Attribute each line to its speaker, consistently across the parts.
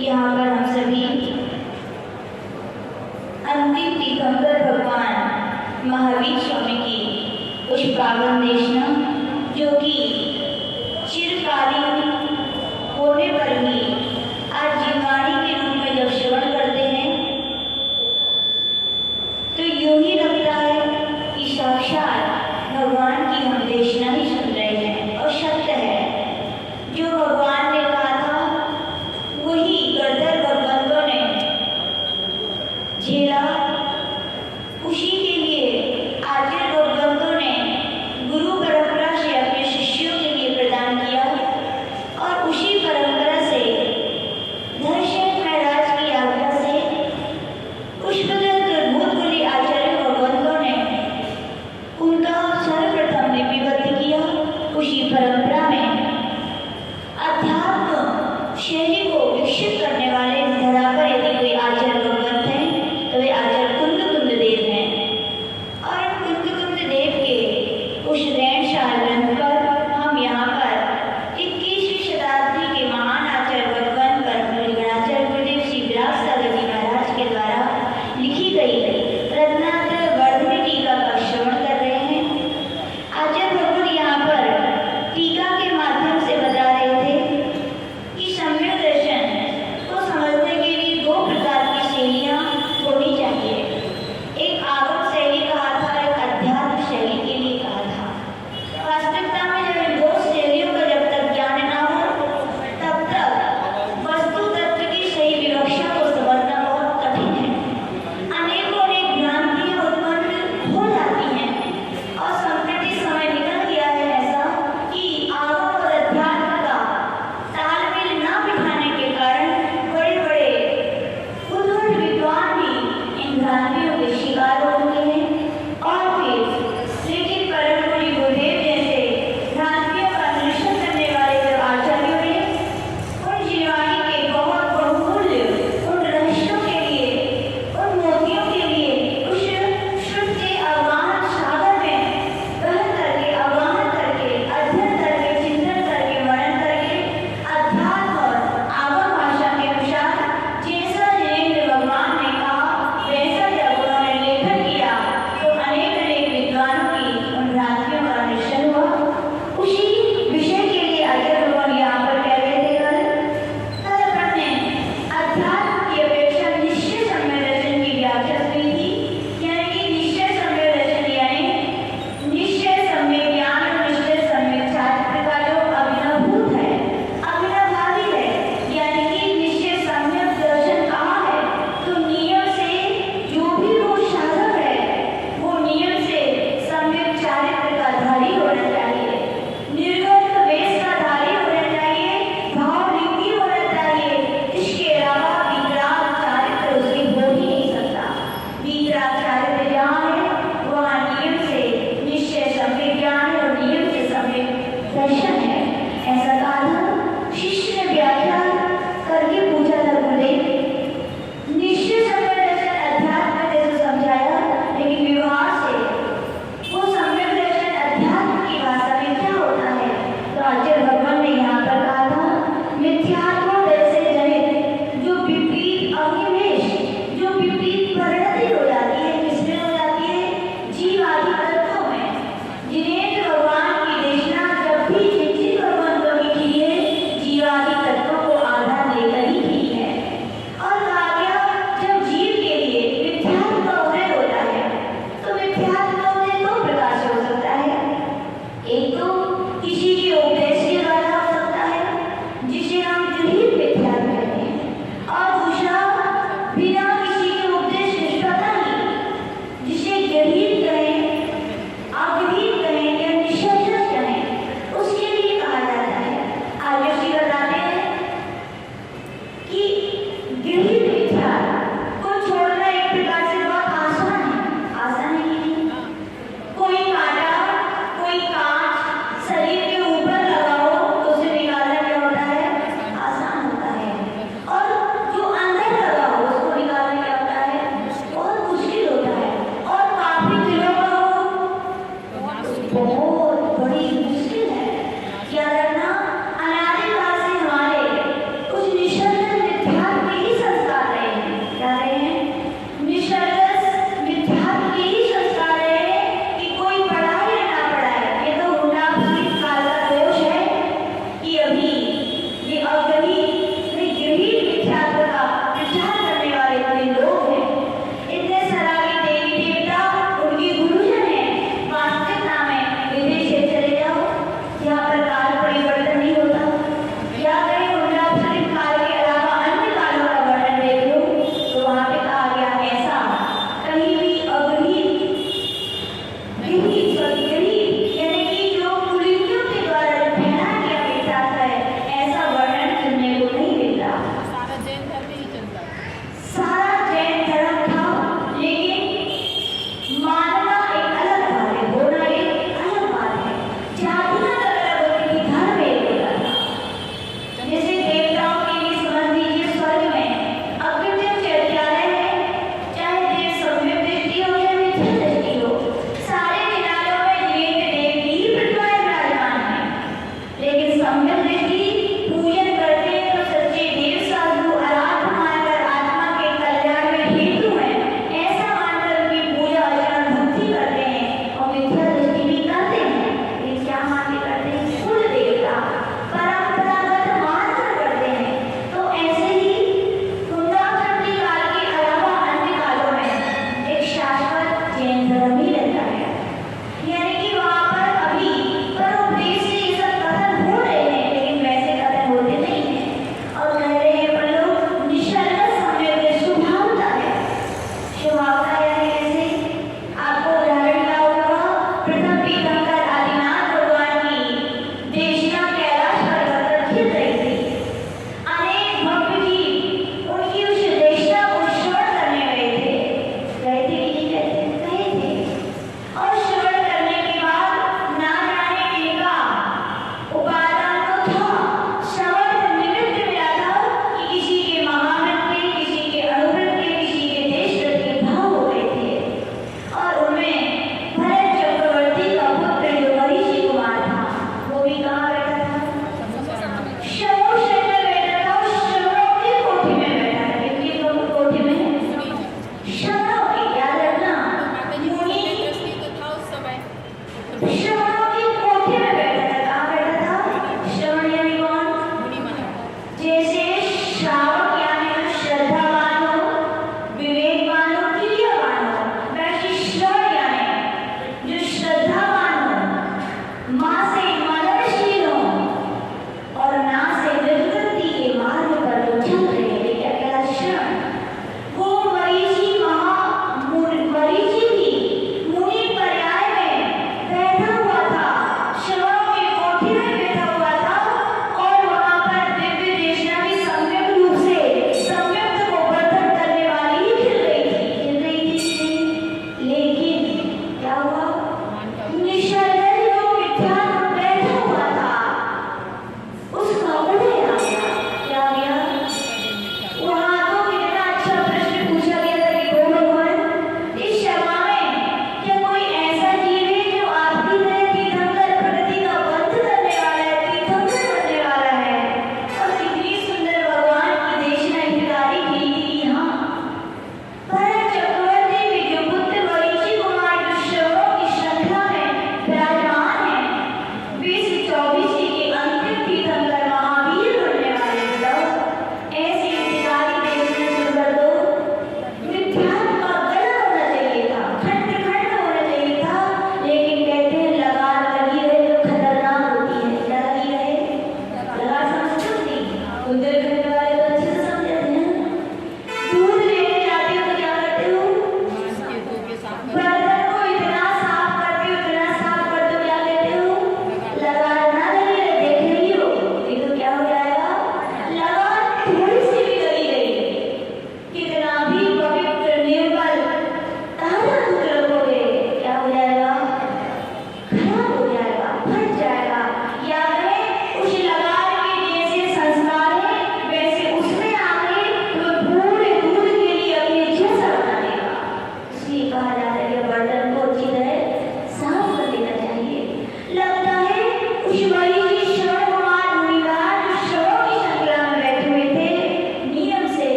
Speaker 1: यहाँ पर हम सभी अंतिम तीर्थंकर भगवान महावीर स्वामी की उस पावन देशना जो कि चिरकालीन होने पर भी आज जीववाणी के रूप में जब श्रवण करते हैं तो यूं ही लगता है कि साक्षात भगवान की हम देशना ही सुन रहे हैं। और सत्य है, जो भगवान ने कहा था वही गदर भगवंतों ने झेला। उसी के लिए आचार्य भगवंतों ने गुरु परंपरा से अपने शिष्यों के लिए प्रदान किया और उसी परंपरा से धर्षण महाराज की आज्ञा से पुष्पदत्त भूतकुली आचार्य भगवंतों ने उनका सर्वप्रथम लिपिबद्ध किया। उसी परंपरा में अध्यात्म शैली को विकसित करने वाले इस धरा पर यदि कोई आचार्य भगवंत हैं तो वे आचार्य कुंद देव हैं। और कुंद देव के उस रैनशाल ग्रंथ पर हम यहाँ पर 21वीं शताब्दी के महान आचार्य भगवान गणाचार्य गुरुदेव श्री विराट सागर जी महाराज के द्वारा लिखी गई रत्नाकर वर्धनी टीका का श्रवण कर रहे हैं। आचार्य भगवान यहाँ पर टीका के माध्यम से बता रहे थे कि सम्यक दर्शन को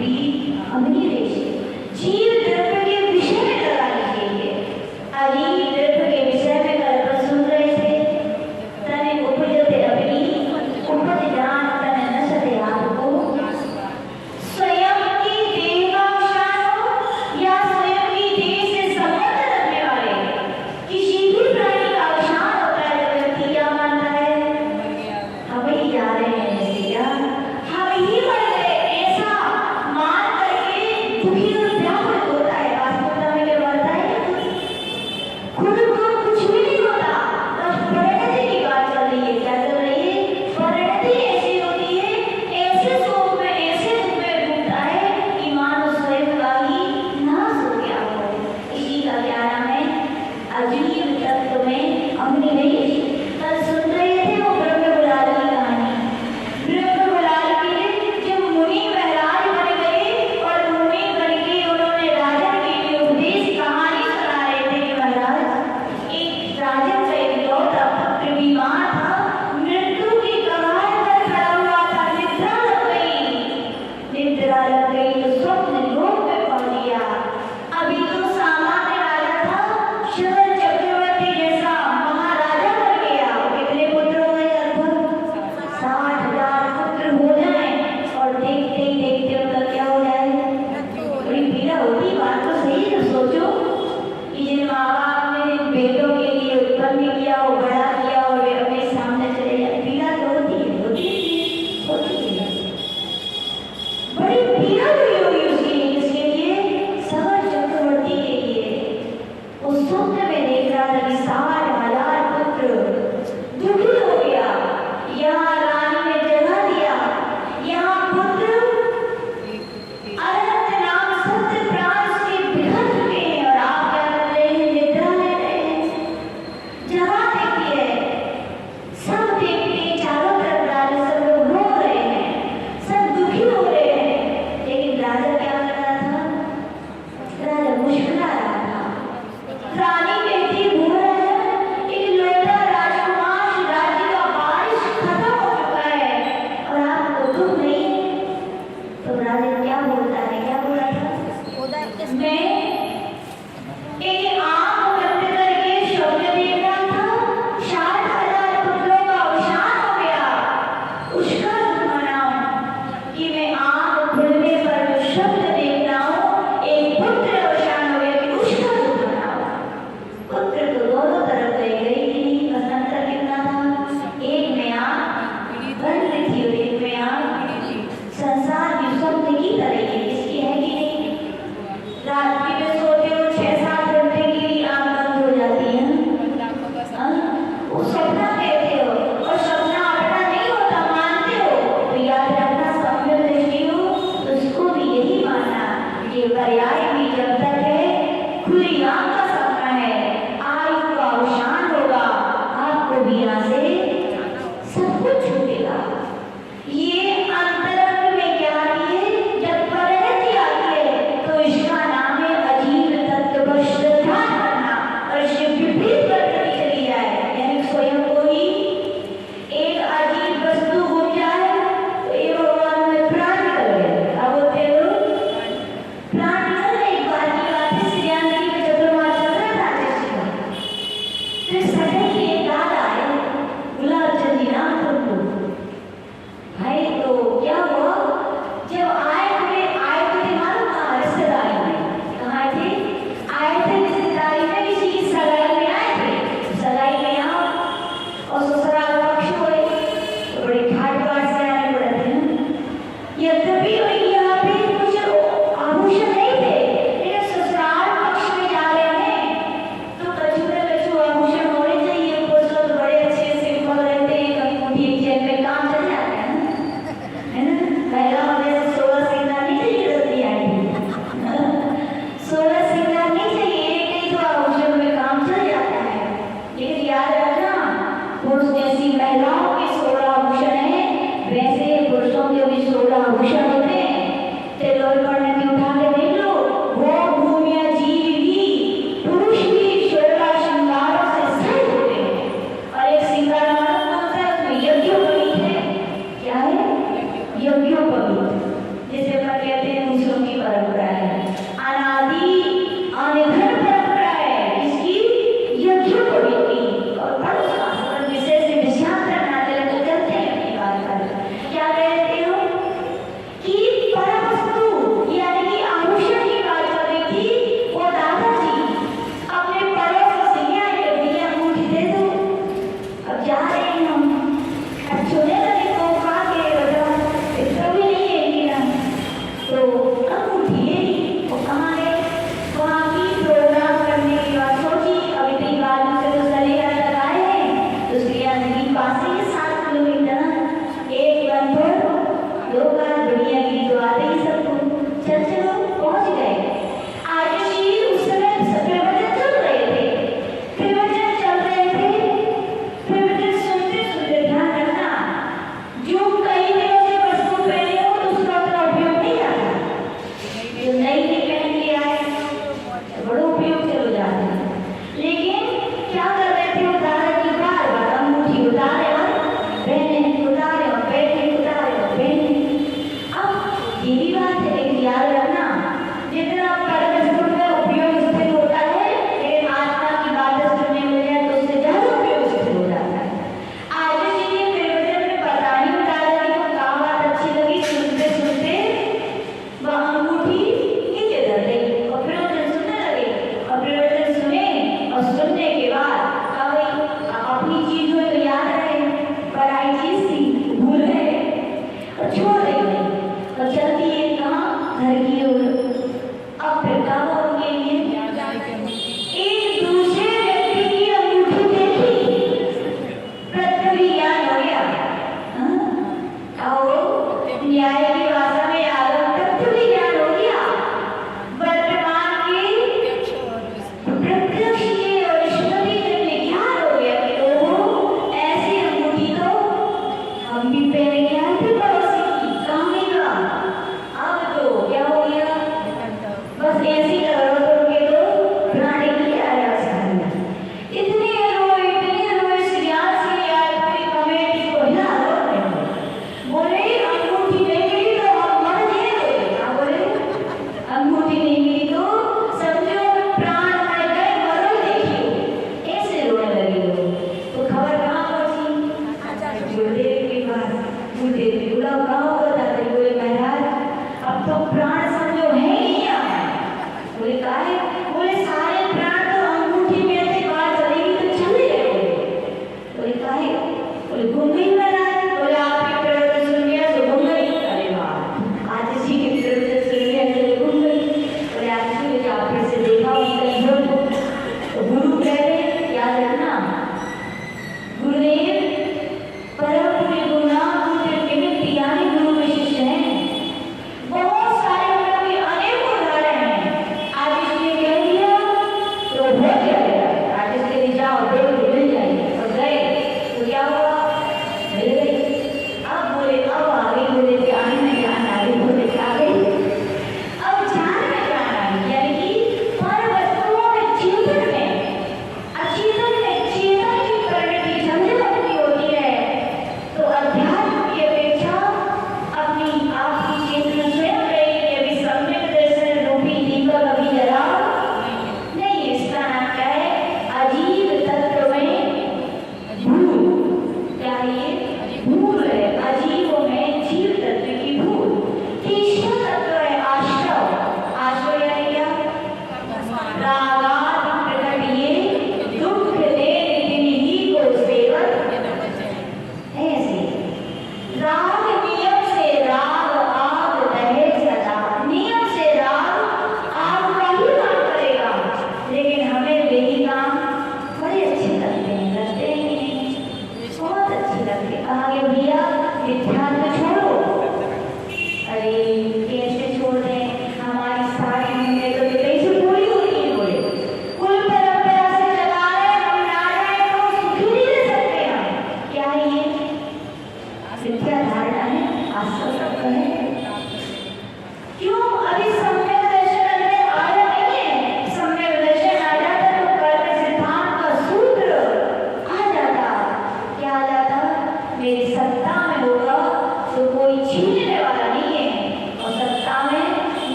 Speaker 1: विपरीत अग्निवेश जीव द्रव्य के विषय में लगा लीजिए। अजीव द्रव्य के विषय में कल पर सुन रहे थे, तने उपजते अग्नि उपज जान तने नशते आपको। स्वयं की देह का अवसान हो या स्वयं की देह से संबंध रखने वाले किसी भी प्राणी का अवसान होता है तो व्यक्ति क्या मानता है? हम ही जा रहे हैं भैया, हम ही मर गए, ऐसा मान करके दुखी और व्याकुल होता है। वास्तविकता में क्या मरता है? खुद को कुछ भी नहीं होता। बस परिणति की बात चल रही है। क्या चल रही है? परिणति ऐसी होती है, ऐसे शोक में ऐसे दुख में डूबता है कि मानो स्वयं का ही नाश हो गया हो। इसी का क्या नाम है? अजीब तत्व में अग्निवेश। कल सुन रहे थे वो ब्रह्म गुलाल की कहानी। ब्रह्म गुलाल के जब मुनि महाराज बन गए और मुनि बन के उन्होंने राजन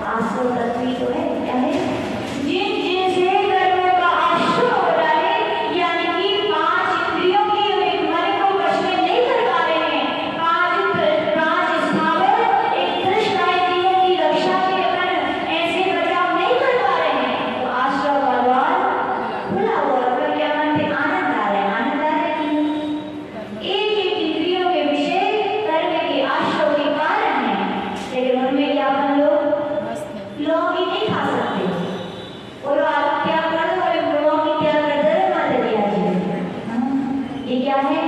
Speaker 1: आश्रय तत्व तो है, क्या है? जिन जिनसे कर्मों का आश्रय हो रहा है, यानी कि पांच इंद्रियों की मन को वश में नहीं कर पा रहे हैं, पांच स्थावर एक तृष्णा इंद्रियों की रक्षा के अपन ऐसे बचाव नहीं कर पा रहे हैं, तो आश्रय का द्वार खुला हुआ है। क्या मानते? आनंद आ रहा है, आनंद आ रहा है कि नहीं? एक एक इंद्रियों के विषय कर्म के आश्रय के कारण है, लेकिन उनमें क्या अपन लोग ही नहीं खा सकते। बोलो आप क्या कर दो और गुणों की क्या कर दो माता दिया जी। ये क्या है?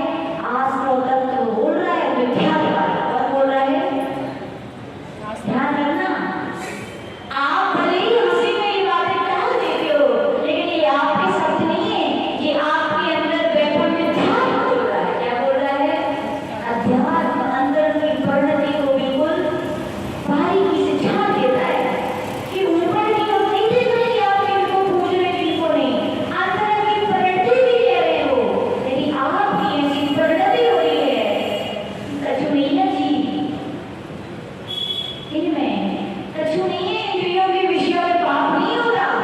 Speaker 1: आश्रय तत्व बोल रहा है, मिथ्या और बोल रहा है। ध्यान रखना, आप भले ही हंसी में ये बातें कह देते हो, लेकिन ये आपके शब्द नहीं है, ये आपके अंदर बैठा मिथ्या बोल रहा है। क्या बोल रहा है? अध्यात्म अंदर की परिणति को बिल्कुल बारीकी से झाड़ देता है कि ऊपर की ओर नहीं देख रहे कि आप किनको पूछ रहे किनको नहीं, अंदर की परिणति भी ले रहे हो, लेकिन आपकी ऐसी परिणति हो रही है कछुनिया जी इनमें, कछुनिया इंद्रियों के विषयों में पाप नहीं हो रहा।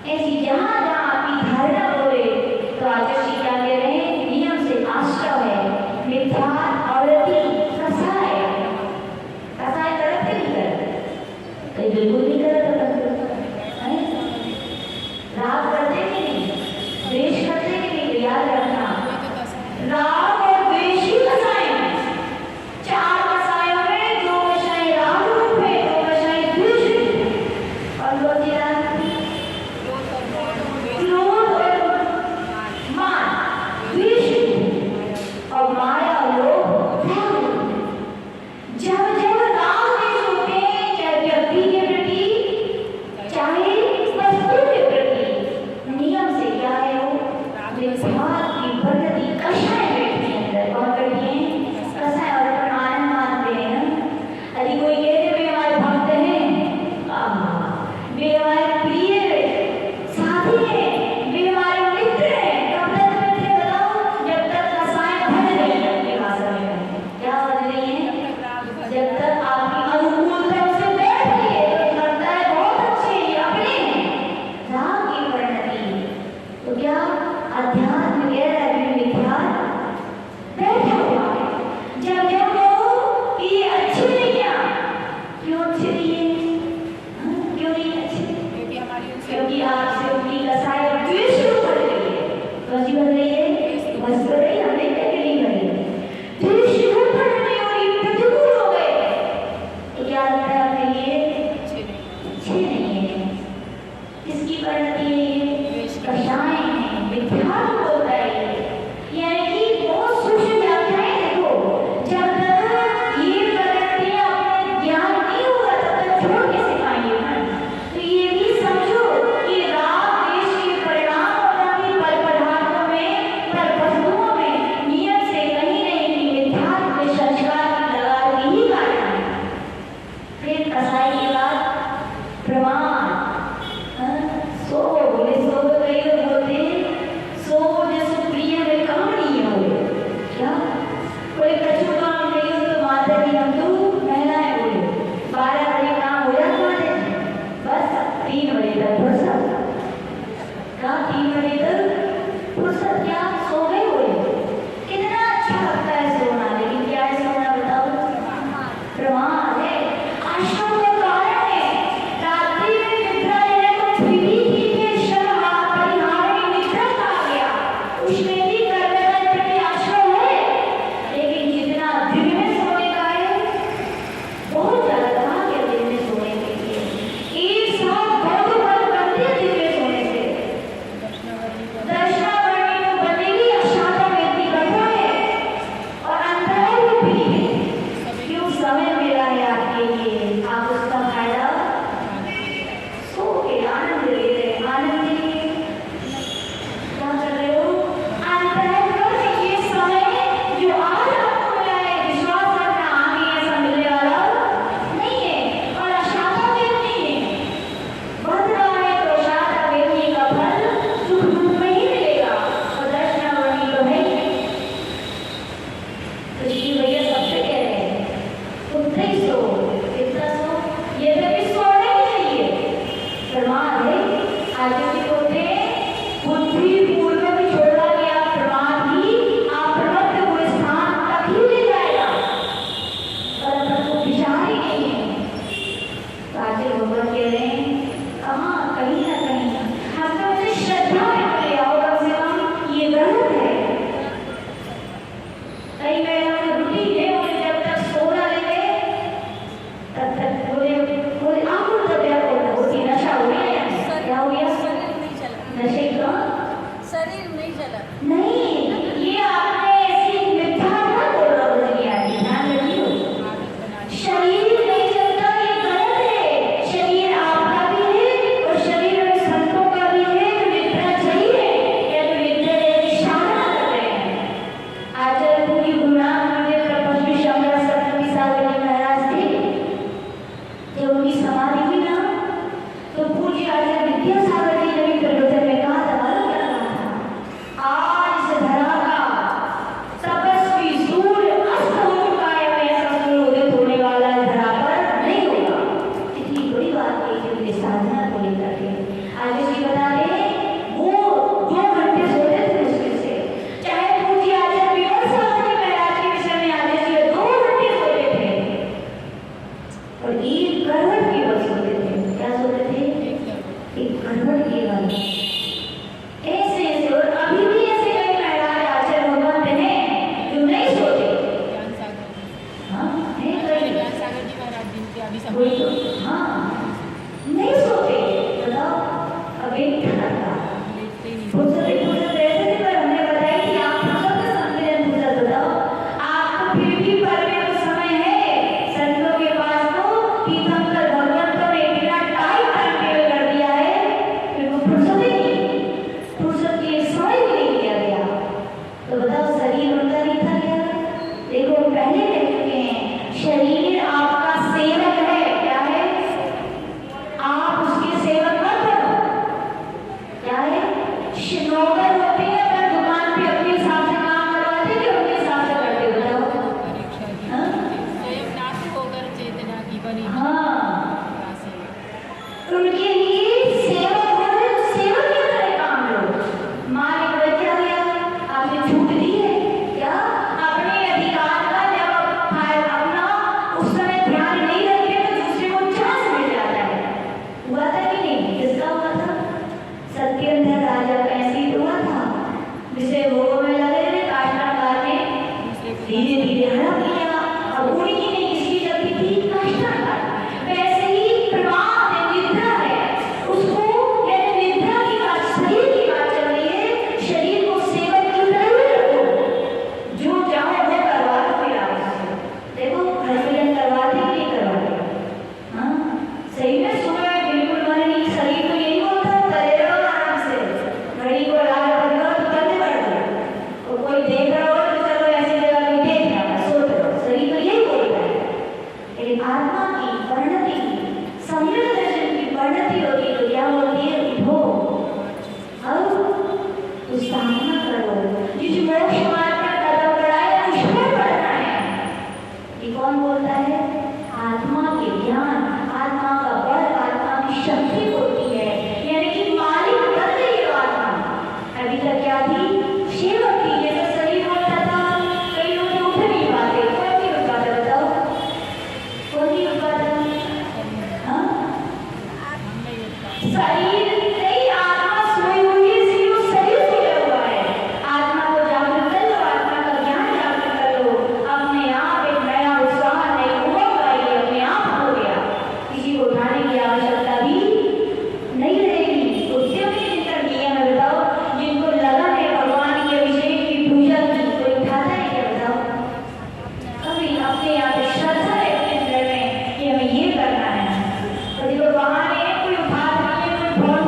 Speaker 1: ऐसी जहाँ जहाँ आपकी धारणा हो रही, तो आचार्य जी क्या कह रहे हैं? नियम से आश्रय है, मिथ्या आवृत्ति कसाय करते नहीं करते, कहीं बिल्कुल नहीं करते, राग करते कि नहीं, द्वेष करते कि नहीं? तो याद रखना, राग और द्वेष ही कसाय हैं। चार कसायों में दो कसाई राग रूप है, दो कसाई द्वेष रूप, और दो क्रोध और मान द्वेष रूप, और माया और लोभ राग रूप। जब जब राग द्वेष होते हैं, चाहे व्यक्ति के प्रति भगवान कह रहे हैं कहाँ कहीं ना कहीं हम तो उसे श्रद्धा में ले आओ, कम से कम ये गलत है। कई महिलाओं रूटीन है, बोले जब तक सोना लेंगे तब तक बोले बोले आपको तो क्या बोलना होती नशा हो गया या क्या हो गया?
Speaker 2: शरीर नहीं चला,
Speaker 1: नशे का
Speaker 2: शरीर नहीं चला।
Speaker 1: नहीं, ये आपने ऐसी मिथ्या ना बोला दुनिया की, ध्यान रखियो। शरीर नहीं चलता ये गलत है, शरीर आपका भी है और शरीर में संतों का भी है जो निद्रा चाहिए या जो निद्रा लेने इशारा कर रहे हैं। आचार्य पूरी गुरुनाम मुझे प्रपंच शंकर सतमी सागरी महाराज थे, जब उनकी समाधि हुई ना तो पूज्य आचार्य विद्यासागर जी ने भी प्रवचन में कहा था, मालूम क्या कहा था? आज इस धरा का तपस्वी सूर्य अस्त हो चुका है, ऐसा सूर्य उदित होने वाला है धरा पर नहीं होगा। इतनी बड़ी बात है कि उनके साधना को लेकर के आज जी बता रहे वो 2 घंटे सोते थे मुश्किल से, चाहे पूज्य आचार्य विनोद सागर जी महाराज के विषय में आज जी 2 घंटे सोते थे और 1 करवट केवल सोते थे। क्या सोते थे? 1 करवट केवल। ऐसे ऐसे और अभी भी ऐसे कई महाराज आचार्य भगवंत हैं जो नहीं सोते।
Speaker 2: ज्ञान सागर जी,
Speaker 1: हाँ नहीं कई
Speaker 2: ज्ञान सागर जी महाराज जिनके अभी सब
Speaker 1: वही तो, हाँ नहीं सोते। बताओ अब एक था
Speaker 2: लेटते ही नहीं।
Speaker 1: फुर्सत रहते थे, पर हमने बताई कि आप फुर्सत का संतुलन फुर्सत बताओ। आपको फिर भी पर्याप्त समय है संतों के पास तो तीर्थंकर भगवंतों ने इतना टाइट टाइम टेबल कर दिया है फिर वो फुर्सत ही नहीं, फुर्सत के समय भी नहीं किया गया। तो बताओ शरीर उनका नहीं था क्या? देखो पहले कह चुके हैं शरीर आपका सेवक है। क्या है? आप उसके सेवक मत बनो। क्या है? नौकर होते हैं अगर दुकान पे अपने हिसाब से काम करवाते हैं, उनके हिसाब से करते हो। बताओ
Speaker 2: परीक्षा की
Speaker 1: हाँ?
Speaker 2: स्वयं नाथ होकर चेतना की बनी
Speaker 1: हाँ,
Speaker 2: राशि।
Speaker 1: उनके लिए सेवक होने तो सेवक की तरह काम लो। मालिक ने क्या दिया? आपने छूट दी है क्या? अपने अधिकार का जब अपना उस समय ध्यान नहीं रखे तो दूसरे को चांस मिल जाता है। हुआ था कि नहीं? किसका हुआ था? सत्येंद्र राजा का ऐसे ही हुआ था, जिसे भोगों में लगे थे काष्ठाकार ने धीरे धीरे हड़प लिया। अब उनकी नहीं किसकी गलती थी? काष्ठाकार। वैसे ही प्रमाद है, निद्रा है, उसको यदि निद्रा की बात शरीर की बात चल रही है, शरीर को सेवन की तरह ही रखो, जो चाहो वो करवा दो। फिर आप उससे देखो हस्बैंड करवाते कि नहीं करवाते? हाँ सही में सुबह बिल्कुल मन नहीं, शरीर तो यही बोलता है करे रहो आराम से, घड़ी को लाल कर लो तो बंद कर दो, और कोई देख रहा हो तो चलो ऐसी जगह कोई देख रहा है सोच रहो, शरीर तो यही बोलता है। लेकिन आत्मा की परिणति, सम्यक दर्शन की परिणति होती है तो क्या बोलती है? उठो अब उस साधना करो, जिस मोक्ष मार्ग पर कदम बढ़ाए उस पर बढ़ना है। ये कौन बोलता है? आत्मा के ज्ञान, आत्मा का बल, आत्मा की शक्ति होती है, यानी कि मालिक बन गई है आत्मा। अभी तक क्या थी? सेवक थी। जैसे शरीर बोलता था, कई लोग तो उठ नहीं पाते। कौन नहीं उठ पाता? बताओ कौन नहीं उठ पाता? हाँ?
Speaker 2: हम नहीं उठता।
Speaker 1: शरीर नहीं, आत्मा सोई हुई है, इसलिए वो शरीर सोया हुआ है। आत्मा को जागृत कर लो, आत्मा का ज्ञान जागृत कर लो, अपने आप एक नया उत्साह, नई उमंग आएगी, अपने आप हो गया। किसी को उठाने की आवश्यकता भी नहीं रहेगी। उद्यम के अंदर नियम है। बताओ जिनको लगन है भगवान के अभिषेक की पूजा की, कोई उठाता है क्या? बताओ कभी अपने आप श्रद्धा है अपने अंदर में कि हमें ये करना है, और देखो बहाने कोई उठा रही है, कोई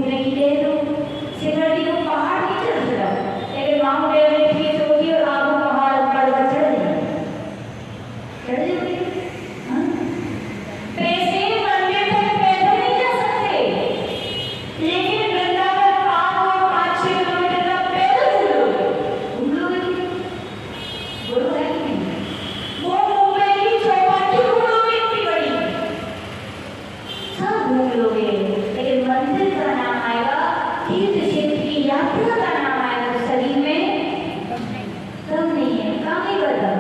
Speaker 1: घूमने की दे दो। सिमरती को पहाड़ नहीं चढ़ सकता, लेकिन माउंट एवरेस्ट की चोटी और आप पहाड़ ऊपर चढ़ जाओगे। हाँ? पैसे बनने तक पैदल नहीं जा सकते, लेकिन वृंदावन 5-6 किलोमीटर तक पैदल घूम लोगे। बोलो है कि नहीं? वो मुंबई की चौपाटी घूम लोगे इतनी बड़ी, सब घूम लोगे, लेकिन मंदिर का नाम आएगा, तीर्थ क्षेत्र की यात्रा का नाम आएगा तो शरीर में दम नहीं है, काम नहीं करता।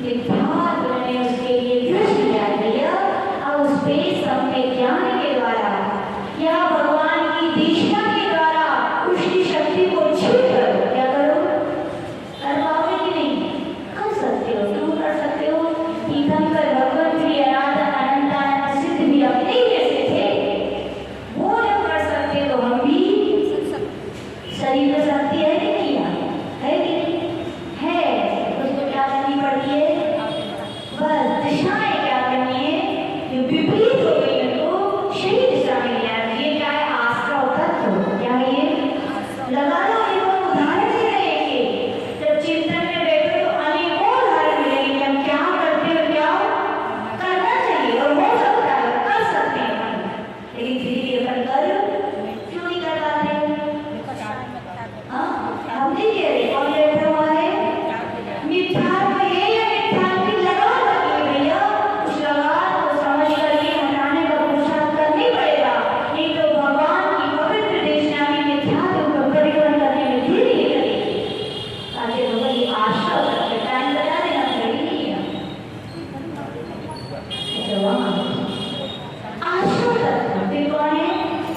Speaker 1: विद्वान ने उसके लिए दृष्टि दिया भैया, अब उस पे सबके ज्ञान के द्वारा या भगवान की दीक्षा के द्वारा उसकी शक्ति को छू करो। क्या करो? कर पाओगे कि नहीं? कर सकते हो, क्यों कर सकते हो? तीर्थंकर भगवत श्री अनाथ अनंतानंद सिद्ध भी अपने ही जैसे थे, वो जब कर सकते तो हम भी शरीर में शक्ति है कि नहीं है कि नहीं है? उसको क्या करनी पड़ती है? बस दिशाएं क्या करनी है, जो विपरीत हो गई है तो सही दिशा में ले आना। ये क्या है? आस्था और तत्व। क्या है ये? लगा लो, ये तो उदाहरण दे रहे हैं कि जब चिंतन में बैठो तो अनेकों उदाहरण मिलेंगे कि हम क्या करते हैं और क्या करना चाहिए और हो सकता है, कर सकते हैं, लेकिन धीरे धीरे अपन कर क्यों नहीं कर पाते? हाँ, हम नहीं कह रहे, कौन बैठा हुआ है? मिथ्यात्व है या मिथ्यात्व की लगाम लगी है भैया, उस लगाम को समझ करके हटाने का पुरुषार्थ करना ही पड़ेगा, नहीं तो भगवान की पवित्र देशना में मिथ्यात्व को परिवर्तन करने में देरी नहीं लगेगी। ताकि लोगों की आशा करके टाइम बता देना सही नहीं है। अच्छा वहाँ आशा तत्व फिर कौन है?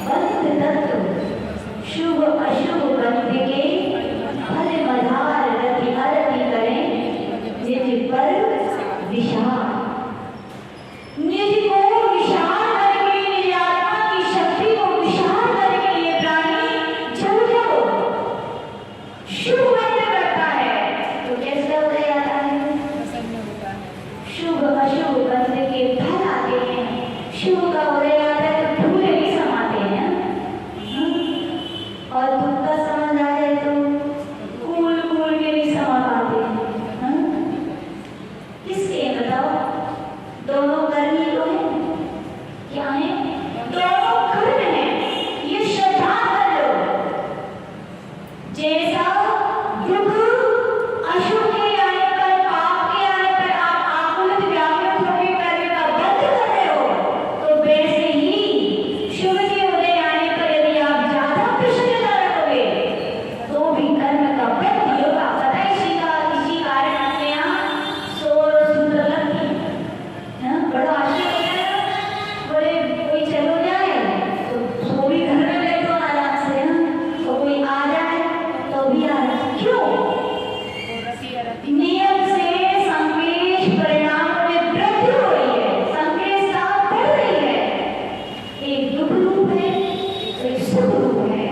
Speaker 1: बंध तत्व, शुभ अशुभ बंध के भले मधार रति अरति करें, निज पर विशाल, निज को विशाल करके, निज आत्मा की शक्ति को विशाल करके ये प्राणी जब जब शुभ बंध करता है तो कैसे उदय आता है?
Speaker 2: प्रसन्न होता है।
Speaker 1: शुभ अशुभ बंध के फल आते हैं। शुभ का उदय आता है तो फूल भी समाते हैं, और दुख का समझ आ जाए तो फूल फूल के भी समा पाते हैं। किसके हैं बताओ? दोनों कर्म ही तो है। क्या है? दोनों कर्म है। ये श्रद्धा कर लो, जैसा दुख अशुभ के आने पर, पाप के आने पर आप आकुलित व्याकुलित होकर करने का बंद कर रहे हो, तो वैसे ही शुभ के उदय आने पर यदि आप ज्यादा प्रसन्नता रखोगे तो भी कर्म का वृद्धि होगा। पता है इसी कारण अपने यहाँ शोर और सुंदर लगती है, बड़ा आश्चर्य होता है ना। बोले कोई चलो जाए तो सो भी घर में बैठो आराम से, तो कोई आ जाए तो भी आ जाए। क्यों?
Speaker 2: और रति अरति
Speaker 1: नियम से संकेश परिणाम में वृद्धि हो रही है, संकेशता बढ़ रही है। एक दुख रूप है, एक सुख रूप है।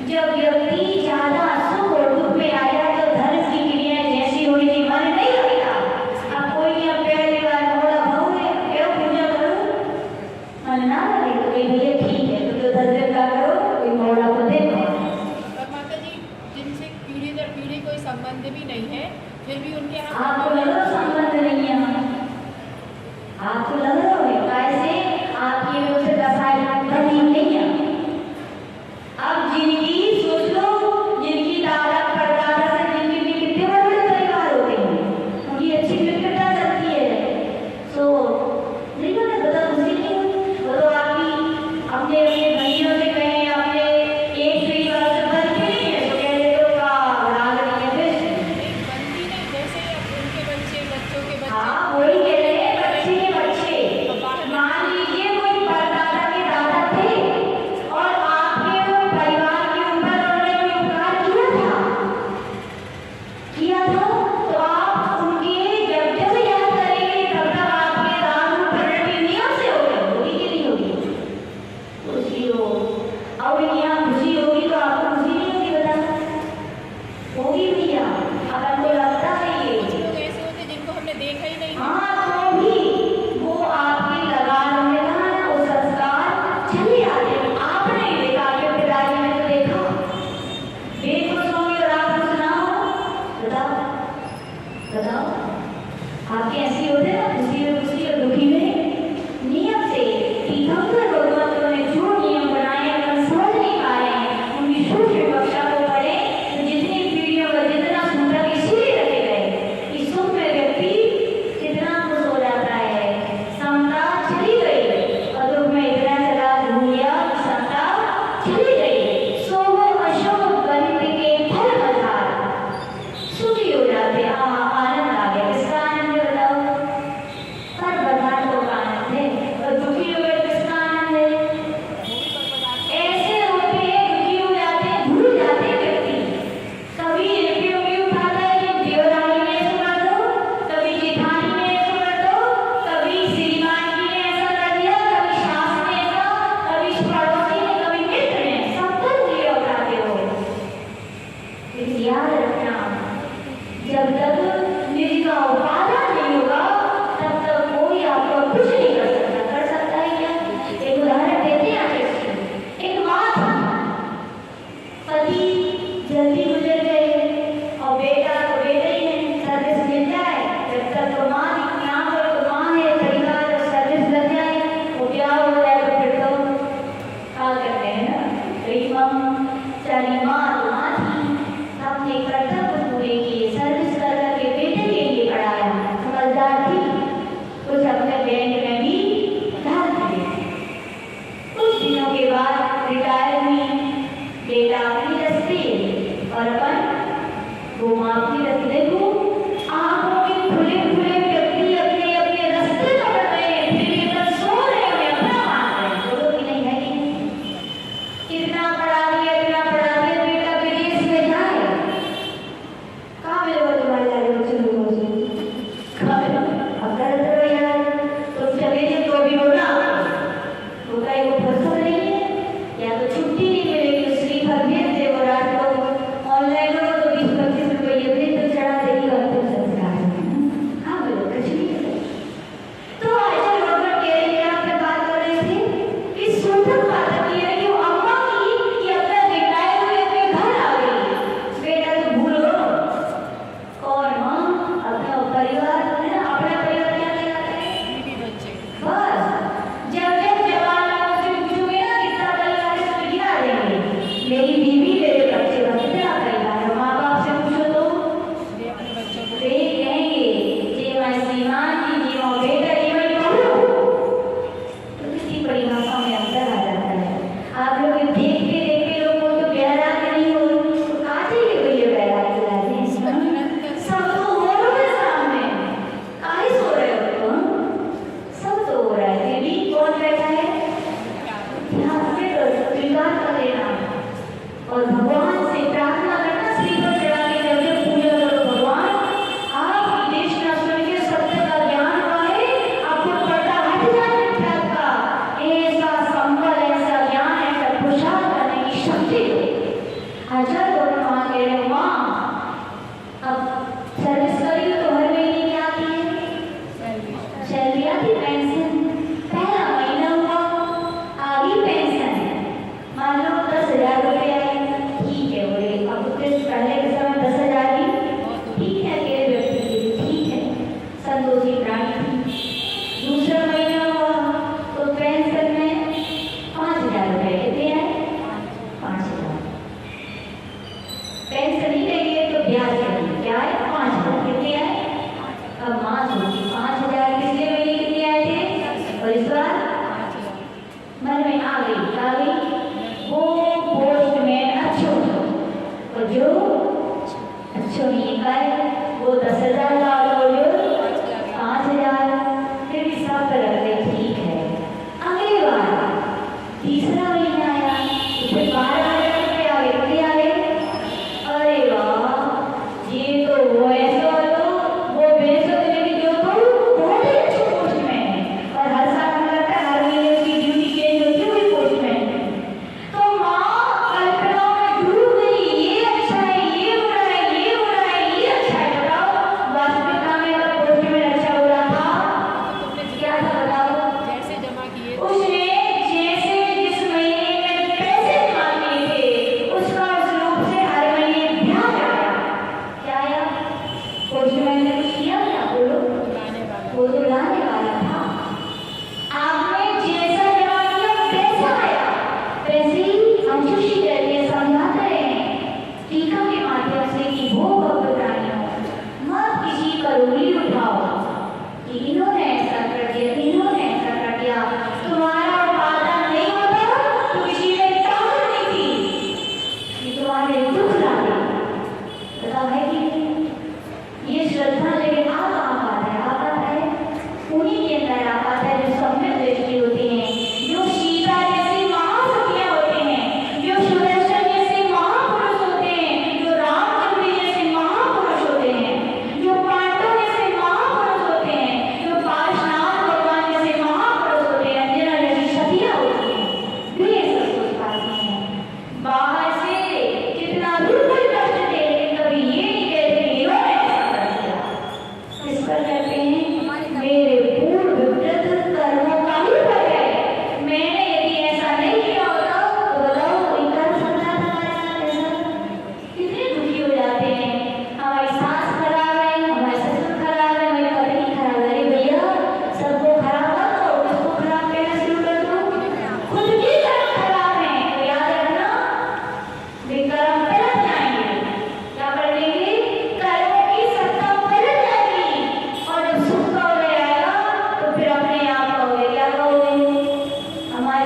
Speaker 1: जब व्यक्ति ज्यादा सुख और दुख में आ जाए तो धर्म की क्रियाएं जैसी हुई थी मन नहीं लगता। अब कोई नहीं, अब पहले बार मोड़ा भाव है, क्यों पूजा करो, मन ना लगे तो कहीं भैया ठीक है तो धर्म का करो, कोई मोड़ा को देखो।
Speaker 2: और माता जी जिनसे पीढ़ी दर पीढ़ी कोई संबंध भी नहीं है, फिर भी उनके यहाँ
Speaker 1: आपको लग रहा संबंध नहीं है, आपको लग रहा है कैसे आपकी उनसे दशाएं बनी नहीं है। अब जिनकी सोच लो, जिनकी दादा परदादा से जिनके भी कितने बड़े बड़े परिवार होते हैं, उनकी अच्छी मित्रता चलती है, सो नहीं होता बता खुशी नहीं होती। वो तो आपकी अपने अपने भाइयों से कहें, अपने एक परिवार से बनते नहीं है तो कह देते हो का राग नहीं है फिर।
Speaker 2: बनती नहीं, जैसे अब उनके बच्चे बच्चों के बच्चे
Speaker 1: हाँ वही कह रहे हैं, बच्चे के बच्चे बाकी ऐसी होते हैं ना, खुशी में खुशी और दुखी में नियम से तीर्थंकर भगवंतों ने जो नियम बनाए हैं हम समझ नहीं पा रहे हैं, उनकी सूक्ष्म कक्षा को पढ़े तो जितनी पीढ़ियों का जितना सूत्र इसीलिए रखे गए कि सुख में व्यक्ति कितना खुश हो जाता है। समता चली गई और दुख में इतना चला भूलिया, समता चली गई सो वो अशोक गंध के फल बधार सुखी हो जाते। आनंद आ गया। किसका आनंद है बताओ? पर पदार्थों का आनंद है। और दुखी हो गए किसका आनंद है? ऐसे होते हैं दुखी हो जाते हैं, भूल जाते हैं व्यक्ति। कभी रिप्योगी उठाता है कि देवरानी ने ऐसा कर दो, कभी जेठानी ने ऐसा कर दो, कभी श्रीमान जी ने ऐसा कर दिया, कभी सास ने ऐसा, कभी पड़ोसी ने, कभी मित्र ने, सबको लिए उठाते हो। लेकिन याद रखना, जब तक निधि का उपादान नहीं होगा तब तक कोई आपको कुछ नहीं कर सकता। कर सकता है क्या? एक उदाहरण देते हैं आपसे। एक माँ थी, पति जल्दी गुजर गए और बेटा तो बेटा ही है, सर्विस मिल जाए जब तक तो माँ नाम हो तो माँ है, परिवार और सर्विस लग जाए वो क्या हो जाए तो फिर तो क्या करते हैं ना, गई माँ चारी माँ तो माँ थी, अपने कर्तव्य पूरे किए, सर्विस कर करके बेटे के लिए पढ़ाया, समझदार थी, कुछ अपने बैंक में भी डाल दिए। कुछ दिनों के बाद रिटायर हुई, बेटा अपनी रस्ते और अपन वो माँ की रस्ते को आंखों के खुले खुले व्यक्ति अपने अपने रास्ते पकड़ रहे हैं, फिर भी अपन सो रहे हैं, अपना मान रहे हैं। बोलो कि नहीं है कि नहीं? इतना पढ़ा दिया बेटा विदेश में जाए, कहाँ मेरे को तुम्हारे लाले बच्चे लोग हो जाए, कहाँ मेरे अब कर दो यार, तुम चले जाए तो भी बोला तो क्या वो फंसा नहीं है, या तो छुट्टी नहीं मिलेगी, श्रीफल भेज दे वो रात को ऑनलाइन हो तो 20-25 रुपये भेज तो चढ़ा देगी और तुम संस्कार हाँ बोलो कुछ नहीं है। तो आचार्य भगवान कह रहे हैं, आपने बात कर रहे थे कि सुंदर बात की है कि वो अम्मा की कि अपना रिटायर हुए अपने घर आ गई, बेटा तो भूल गो कौन माँ अपना परिवार है ना, अपना परिवार क्या कहलाता है?
Speaker 2: बीवी बच्चे।
Speaker 1: बस जब जब जवान लोगों से पूछोगे ना कितना परिवार है तो गिरा देंगे, मेरी बीवी मेरे बच्चे, कितना परिवार है। माँ बाप से पूछो तो
Speaker 2: वे अपने बच्चों को
Speaker 1: वे कहेंगे जे मैं श्रीमान जी जी और बेटा जी मैं पढ़ो, तो किसी बड़ी भाषा में अंतर आ जाता है। आप लोग देखते देखते लोगों को तो गहराई नहीं हो तो कहाँ चाहिए कोई ये गहराई दिलाते हैं? सब तो हो रहा है सामने, काहे सो रहे हो तुम? सब तो हो रहा है, फिर भी कौन बैठा है? ध्यान से स्वीकार कर लेना और भगवान से प्रार्थना करना, श्रीफल चढ़ा के जब जब पूजा करो भगवान आप देश ना सुन के सत्य का ज्ञान पाए, आपको पर्दा हट जाए मिथ्या का, ऐसा संबल ऐसा ज्ञान ऐसा प्रसाद करने की शक्ति दो। आचार्य भगवान माँ कह रहे माँ अब सर्विस करी तो हर महीने क्या आती है? सैलरी आती, पेंशन पहला महीना हुआ आ गई पेंशन, मान लो 10,000 रुपये आए, ठीक है बोले अब कुछ पहले के समय 10,000 की ठीक है, अकेले व्यक्ति के लिए ठीक है, संतोषी प्राणी थी। दूसरा महीना हुआ तो पेंशन में 5,000 रुपये कितने आए? 5,000। पेंशन ही नहीं है तो ब्याज लगी, क्या है? 5,000 कितने आए? अब माँ सोची 5,000 पिछले महीने कितने आए थे और इस बार मन में आ गई वो पोस्टमैन अच्छो और जो अच्छो नहीं पाए वो 10,000 का और जो 5,000, फिर भी सब रख ले ठीक है। अगली बार तीसरा महीना आया तो फिर 12,000 रुपये आ गए, कितने आ गए? अरे वाह ये तो वो ऐसा वो बेचो लेकिन जो तो बहुत ही अच्छे पोस्टमैन है और हर साल मुझे लगता है हर महीने उसकी ड्यूटी चेंज होती है, वही पोस्टमैन है। तो माँ कल्पना में डूब गई, ये अच्छा है, ये बुरा है, ये बुरा है, ये अच्छा है, बताओ वास्तविकता में अगर पोस्टमैन अच्छा बुरा था
Speaker 2: तुमने
Speaker 1: क्या था बताओ?
Speaker 2: जैसे जमा किए
Speaker 1: उसने जैसे जिस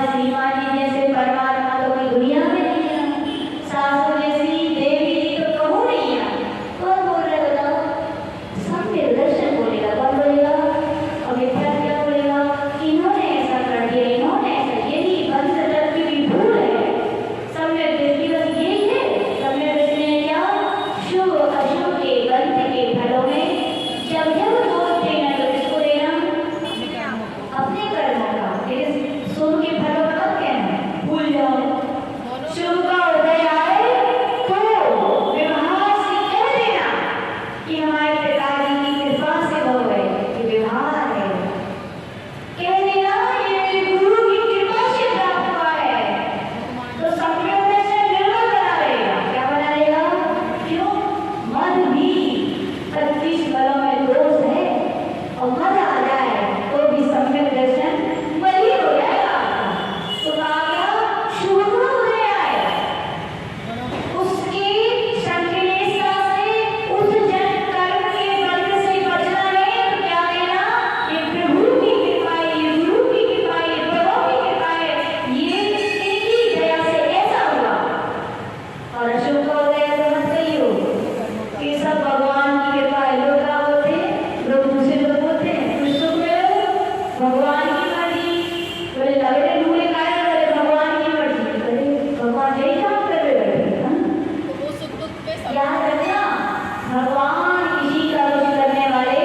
Speaker 1: सीमा जी जैसे परमात्मा तो कोई दुनिया में नहीं है, सासू जैसी देवी जी तो कहूँ नहीं है। कौन बोल रहा है बताओ? सम्यक दर्शन बोलेगा। कौन बोलेगा? और मिथ्या क्या बोलेगा? इन्होंने ऐसा कर दिया, इन्होंने ऐसा, यही बंध तक की भी भूल है। सम्यक दृष्टि बस यही है। सम्यक दृष्टि में क्या? शुभ अशुभ के ग्रंथ के फलों में जब जब दोष देना तो किसको देना? अपने कर्मों का। लेकिन शुभ के फलों का मत कहना, भूल जाओ। शुभ का उदय आए तो व्यवहार से कह देना कि हमारे पिताजी की कृपा से हो गए, ये व्यवहार है। कह देना ये मेरे गुरु की कृपा से प्राप्त हुआ है, तो सम्यक दर्शन निर्मल बना रहेगा। क्या बना रहेगा? क्यों? मद भी 31 फलों में दोष है और मद आ जाए तो भी सम्यक दर्शन बलि हो जाएगा। तो कहा गया शुभ का उदय आए, उसकी संकलेशता से, उस जन कर्म के बंध से बचना है। तो क्या कहना? ये प्रभु की कृपा है, ये गुरु की कृपा है, ये बड़ों की कृपा है, ये इनकी दया से ऐसा हुआ। और अशुभ का उदय तो मत कहियो कि सब भगवान की कृपा है। लोग क्या बोलते हैं? लोग दूसरे लोग बोलते हैं कुछ सुख में हो, भगवान की मर्जी। बोले लगे ढूंढे काय बोले भगवान की मर्जी। अरे भगवान यही काम कर रहे बैठे, हाँ?
Speaker 2: तो वो सुख दुख में सब
Speaker 1: याद रखना, भगवान किसी का कुछ करने वाले,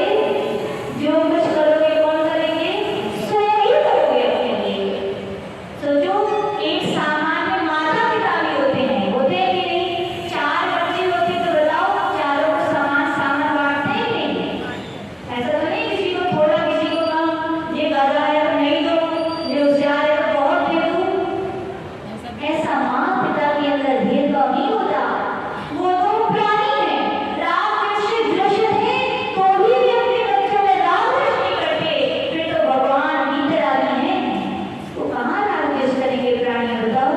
Speaker 1: जो कुछ करोगे कौन करेंगे? स्वयं ही करोगे अपने लिए। सोचो, एक सामान्य माता पिता भी होते हैं, होते हैं कि नहीं? 4 बच्चे होते तो बताओ, चारों को समान सामान बांटते हैं कि नहीं? ऐसा तो नहीं किसी को थोड़ा, किसी को कम, ये गधा है तो नहीं दो, ये होशियार है तो बहुत दे दो।
Speaker 2: ऐसा
Speaker 1: ऐसा माँ पिता के अंदर भेदभाव नहीं होता। वो तो प्राणी है, राग दृष्टि दृश्य है, तो भी वे अपने बच्चों में राग दृष्टि करते। फिर तो भगवान भीतर आते हैं, वो कहाँ राग दृष्टि करेंगे प्राणी? बताओ।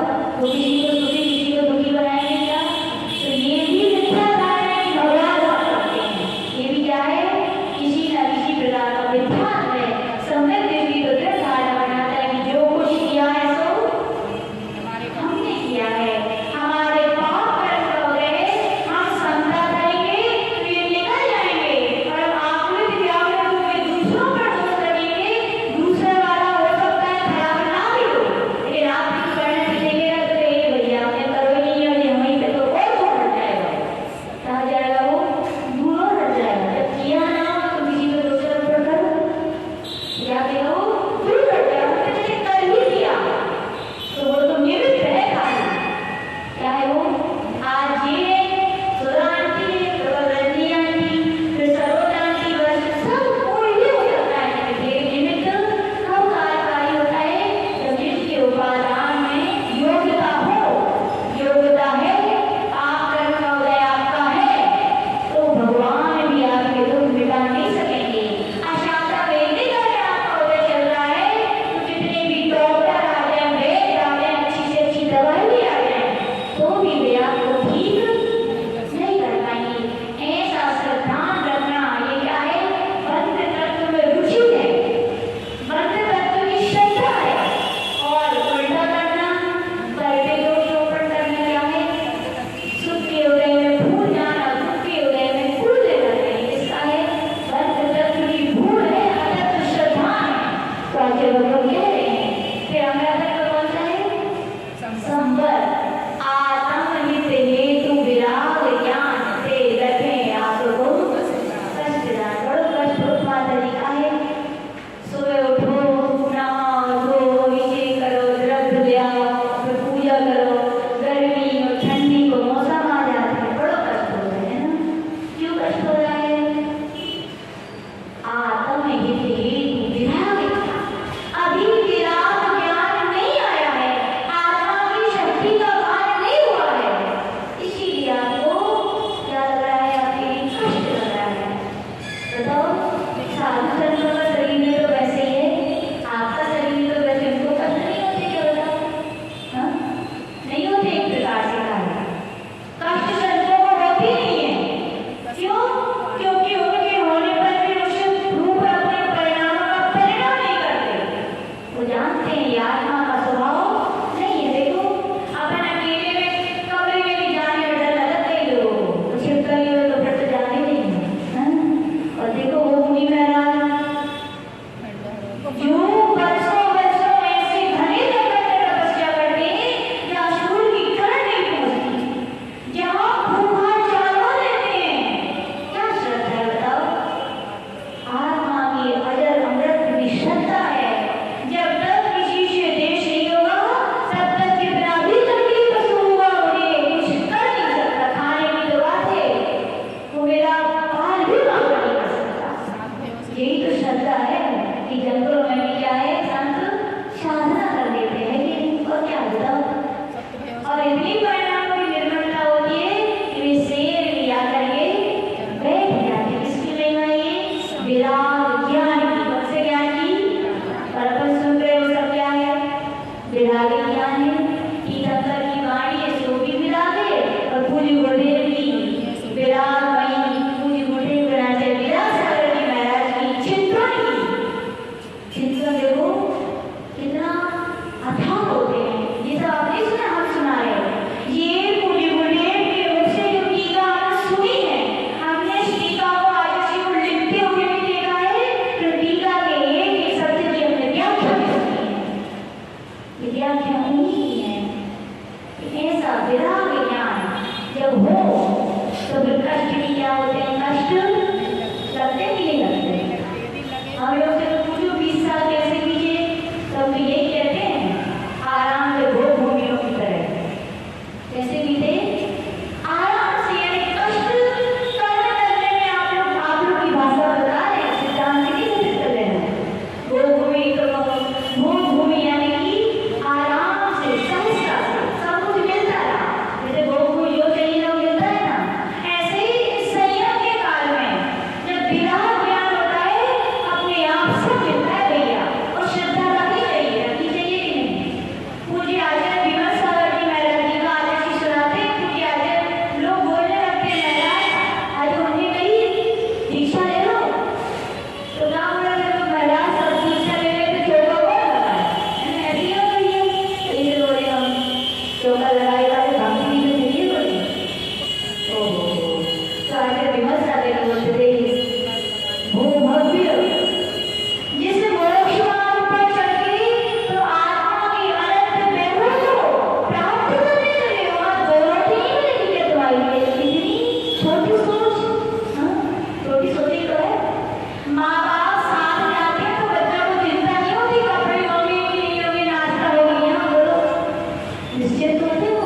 Speaker 1: मिला के क्या है कि शंकर की वाणी है सो भी मिला दे और पूज्य गुरुदेव की विराट मई पूज्य गुरुदेव गणाचार्य विद्यासागर जी महाराज की चिंतन देखो कितना अथाह होते हैं। ये सब आपने सुना, हम सुना है। ये पूज्य गुरुदेव के मुख से जो टीका आपने सुनी है, हमने इस टीका को आज जी को लिखते हुए भी देखा है, तो टीका के एक शब्द की हमने व्याख्या भी सुनी है। व्याख्या नहीं है कि ऐसा विराग ज्ञान जब हो तो फिर कष्ट भी क्या होते हैं, कष्ट लगते कि नहीं लगते। हम लोग जब पूछो 20 साल कैसे कीजिए तब भी यही कहते हैं आराम से भोग भूमियों की तरह। कैसे बीते आराम से, यानी कष्ट करने लगने में आप लोग की भाषा बता रहे हैं, सिद्धांत की नहीं कर रहे हैं। भोग भूमि तो भोग भूमि यानी कि आराम से सहजता से सब कुछ मिलता रहा। जैसे भोग भूमि जो चाहिए ना मिलता है ना, ऐसे ही संयम के काल में जब विराग ज्ञान होता है अपने आप सब मिलता है भैया। और श्रद्धा रखनी चाहिए कि नहीं। पूज्य आचार्य विमल सागर जी महाराज जी का आज ही सुनाते हैं। पूज्य आचार्य लोग बोलने लगते हैं महाराज आज उन्हें कही दीक्षा ले लो, तो क्या बोला जब महाराज सब दीक्षा ले ले तो चौका कौन लगाए, ऐसी हो गई है। इसे बोले हम चौका लगाएगा तो भक्ति भी तो चाहिए बोले। ओहो, तो आचार्य विमल सागर जी बोलते थे भूम भव्य जिस मोक्ष मार्ग पर चल के तो आत्मा की अनंत महबूब को प्राप्त करने चले हो, और गौरव नहीं मिलेगी क्या तुम्हारी इतनी छोटी सोच। हाँ, छोटी सोच ही तो है। माँ बाप साथ जाते हैं तो बच्चा को चिंता नहीं होती कपड़े होंगे कि नहीं होंगे, नाश्ता होगी, यहाँ बोलो निश्चित होते हो।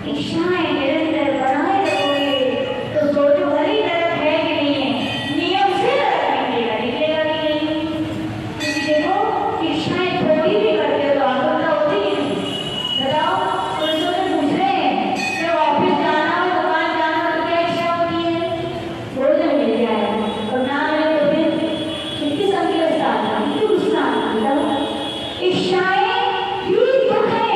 Speaker 1: इच्छाएं निरंतर बनाए रखोगे तो सोचो भली नरक है कि नहीं है, नियम से नरक निकलेगा, निकलेगा कि नहीं? क्योंकि देखो इच्छाएं थोड़ी भी करते हो तो आकुलता होती है। बताओ, पुरुषों से पूछ रहे हैं जब ऑफिस जाना हो, दुकान जाना हो तो क्या इच्छा होती है? भोजन मिल जाए, और ना मिले तो फिर कितनी संकीर्णता आती है, कितनी गुस्सा आती है। इच्छाएं भी दुख है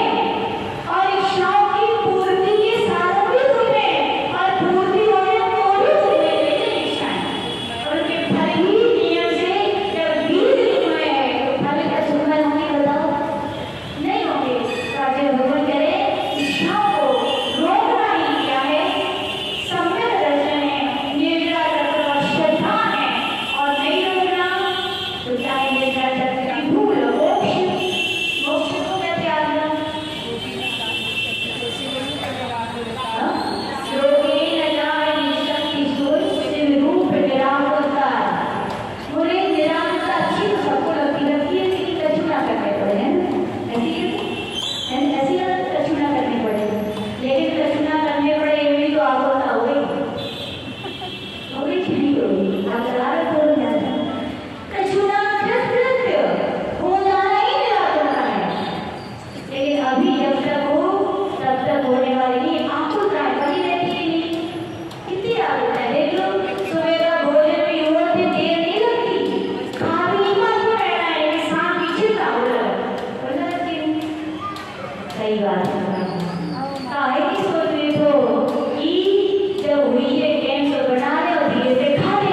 Speaker 1: और इच्छाओं की पूर्ति के साधन भी दुख है, और पूर्ति होने तो भी दुख है, लेकिन इच्छाएं और उनके फल ही नियम से जब बीज दुखमय है तो फल क्या सुखमय होंगे? बताओ, नहीं होंगे। तो आज भगवान करे इच्छाओं को रोकना ही क्या है? सम्यक दर्शन है, निर्जरा तत्व और श्रद्धा है, और नहीं रोकना तो चाहे निर्जरा तत्व की भूल मोक्ष, मोक्ष को क्या त्यागना? योगेन जायते शक्ति सुर शिव रूप निराकुलता। बोले निराकुलता अच्छी तो सबको लगती है, लेकिन कछुआ करने पड़े हैं ना, ऐसी कछुआ करने पड़े, लेकिन कछुआ करने पड़े ये भी तो आकुलता हो गई कि नहीं होगी? आकरार हो जाता, कछुआ कृत्य हो जाना ही निराकुलता है। लेकिन अभी जब तक हो तब तक होने वाली आकुलता बनी रहती है। कितनी आकुलता है, देख लो सुबह का भोजन भी हो तो देर नहीं लगती, खा भी मत को रहना है, लेकिन सांप पीछे का हो लगती है। सही बात है। काहे की सोच रही हो कि जब हुई है टाइम से बना ले और धीरे से खा ले,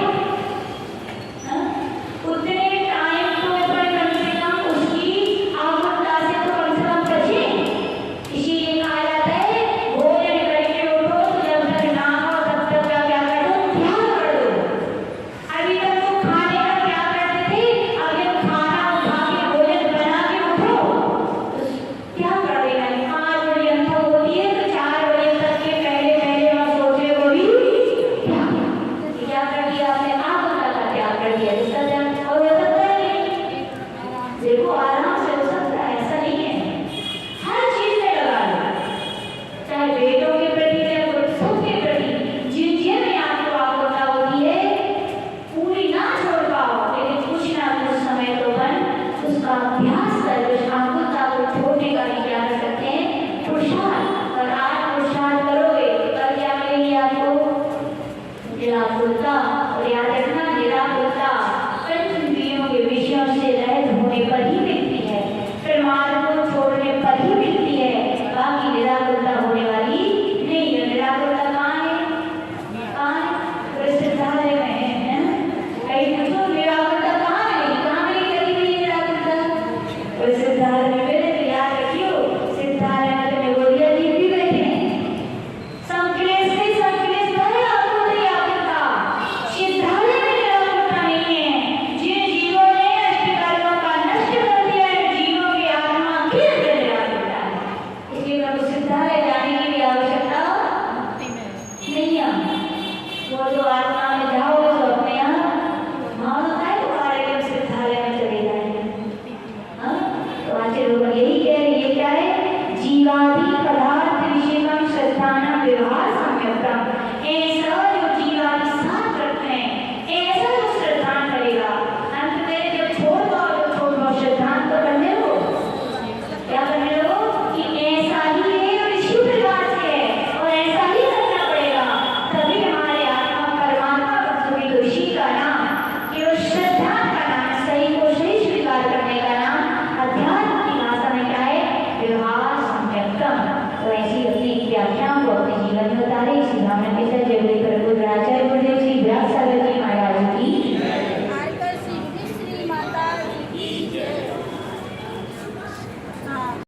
Speaker 1: हाँ? उतने टाइम तो पर कम से कम उसकी आकुलता से तो कम बचे। इसीलिए कहा जाता है भोजन करके उठो तो जब तक ना हो तब तक क्या क्या करो? ध्यान कर दो। अभी तक तो खाने का क्या करते थे, अब जब खाना उठा के भोजन बना के उठो तो क्या कर देना है? 5 बजे अंतर होती है तो 4 बजे तक के पहले पहले वहाँ सोचे को भी क्या कर दिया आपने? आकुलता का त्याग कर दिया, इसका त्याग और हो सकता है नहीं? देखो आराम से हो सकता है, ऐसा नहीं है। हर चीज में लगा लो, चाहे बेटों के प्रति चाहे पुरुषों के प्रति, जिन में आपको आकुलता होती है पूरी ना छोड़ पाओ, लेकिन कुछ ना कुछ समय तो बन उसका अभ्यास कर उस आकुलता को छोड़ने का भी क्या कर सकते हैं? पुरुषार्थ। और आज पुरुषार्थ करोगे तब क्या मिलेगी आपको? निराकुलता। और याद रखना निराकुलता पंच इंद्रियों के विषयों से रहित होने पर ही मिलती है, प्रमाद को छोड़ने पर ही मिलती है, बाकी निराकुलता होने वाली नहीं है। निराकुलता कहाँ है? कहाँ है? पूरे सिद्धालय में है ना? कहीं पूछो निराकुलता कहाँ मिलेगी? कहाँ मिलेगी? कहीं मिलेगी निराकुलता? पूरे सिद्धालय में मिले तो याद रखियो, सिद्धालय में गोलियां दी भी बैठे हैं। संक्लेश से संक्लेश भरे आकुल ही आकुलता, सिद्धालय में निराकुलता नहीं है। जिन जीवों ने अष्टकर्मों का नष्ट कर दिया है, जीवों की आत्मा के अंदर निराकुलता है। इसलिए प्रभु सिद्धालय जाने की भी आवश्यकता नहीं है। वो जो आत्मा में जाओगे तो अपने यहाँ मान होता है तुम्हारे लिए सिद्धालय में चले जाएंगे। हाँ? तो आचार्य लोग यही कह रहे, ये क्या है? जीवादि पदार्थ विषयकम श्रद्धाना व्यवहार सम्यक्तम। ऐसा जो जीवादि साथ रखते हैं, ऐसा जो श्रद्धान करेगा, अंत में जब छोड़ पाओ तो छोड़ पाओ, श्रद्धान तो करने हो। क्या करने हो? कि ऐसा ही है और इसी प्रकार से है और ऐसा ही करना पड़ेगा, तभी हमारे आत्मा परमात्मा बन सके। तो इसी का नाम केवल श्रद्धा का नाम, सही को सही स्वीकार करने का नाम अध्यात्म की भाषा में क्या है? व्यवहार सम्यक्तम। तो ऐसी अपनी व्याख्या को अपने जीवन में उतारे, इसी भावना के साथ